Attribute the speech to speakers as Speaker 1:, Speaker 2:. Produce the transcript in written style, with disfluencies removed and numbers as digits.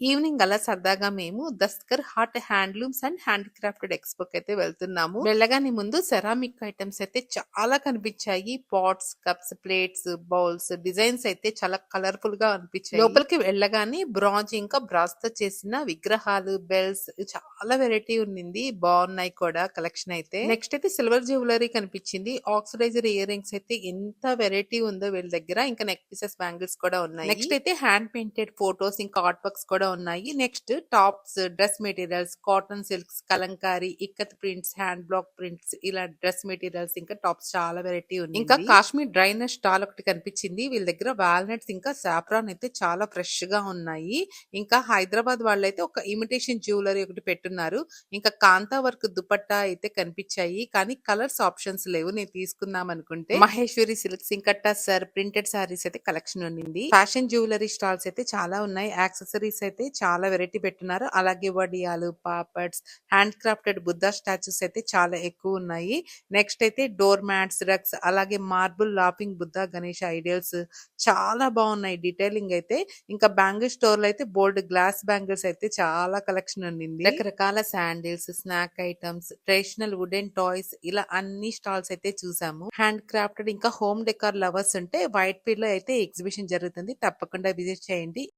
Speaker 1: Evening అలా సరదాగా మేము Dastkar Haat handlooms and handicrafted ఎక్స్పోకి అయితే వెళ్తున్నాము. వెళ్ళగానే ముందు సెరామిక్ ఐటమ్స్ అయితే చాలా కనిపించాయి. Pots, cups, plates, bowls designs అయితే చాలా కలర్ఫుల్ గా అనిపించాయి. లోపలికి వెళ్ళగానే బ్రాంజ్ ఇంకా బ్రాస్ తో చేసిన విగ్రహాలు, బెల్స్ చాలా వెరైటీ ఉన్నింది. బాగున్నాయి కూడా కలెక్షన్ అయితే. నెక్స్ట్ అయితే సిల్వర్ జ్యువెలరీ కనిపించింది. ఆక్సిడైజర్ ఇయర్ రింగ్స్ అయితే ఎంత వెరైటీ ఉందో వీళ్ళ దగ్గర. ఇంకా నెక్ పీసెస్, బ్యాంగిల్స్ కూడా ఉన్నాయి. నెక్స్ట్ అయితే హ్యాండ్ పెయింటెడ్ ఫోటోస్ ఇంకా ఆర్ట్ వర్క్స్ కూడా ఉన్నాయి. Next tops, dress materials, cotton silks, Kalamkari, ikat prints, hand block prints, ఇలా డ్రెస్ మెటీరియల్స్ ఇంకా టాప్స్ చాలా వెరైటీ ఉంది. ఇంకా కాశ్మీర్ డ్రైనర్ స్టాల్ ఒకటి కనిపించింది. వీళ్ళ దగ్గర వాల్నట్స్ ఇంకా సాఫ్రాన్ అయితే చాలా ఫ్రెష్ గా ఉన్నాయి. ఇంకా హైదరాబాద్ వాళ్ళైతే ఒక ఇమిటేషన్ జ్యువెలరీ ఒకటి పెట్టున్నారు. ఇంకా కాంతా వర్క్ దుపట్టా అయితే కనిపించాయి. కానీ కలర్స్ ఆప్షన్స్ లేవు. నేను తీసుకుందాం అనుకుంటే మహేశ్వరి సిల్క్స్ ఇంకా టస్సర్ ప్రింటెడ్ సారీస్ అయితే కలెక్షన్ ఉంది. ఫ్యాషన్ జ్యువెలరీ స్టాల్స్ అయితే చాలా ఉన్నాయి. యాక్సెసరీస్ అయితే చాలా వెరైటీ పెట్టున్నారు. అలాగే వడియాలు, papads, hand crafted Buddha statues అయితే చాలా ఎక్కువ ఉన్నాయి. నెక్స్ట్ అయితే డోర్ మ్యాట్స్, రగ్స్, అలాగే marble laughing Buddha Ganesh ideals చాలా బాగున్నాయి. డీటెయిలింగ్ అయితే ఇంకా బ్యాంగిల్ స్టోర్ లో అయితే బోల్డ్ గ్లాస్ బ్యాంగిల్స్ అయితే చాలా కలెక్షన్ ఉండింది. రకరకాల sandals, snack items, traditional wooden toys, ఇలా అన్ని స్టాల్స్ అయితే చూసాము. హ్యాండ్ క్రాఫ్టెడ్ ఇంకా హోమ్ డెకార్ లవర్స్ ఉంటే వైట్ ఫీల్డ్ లో అయితే ఎగ్జిబిషన్ జరుగుతుంది. తప్పకుండా విజిట్ చేయండి.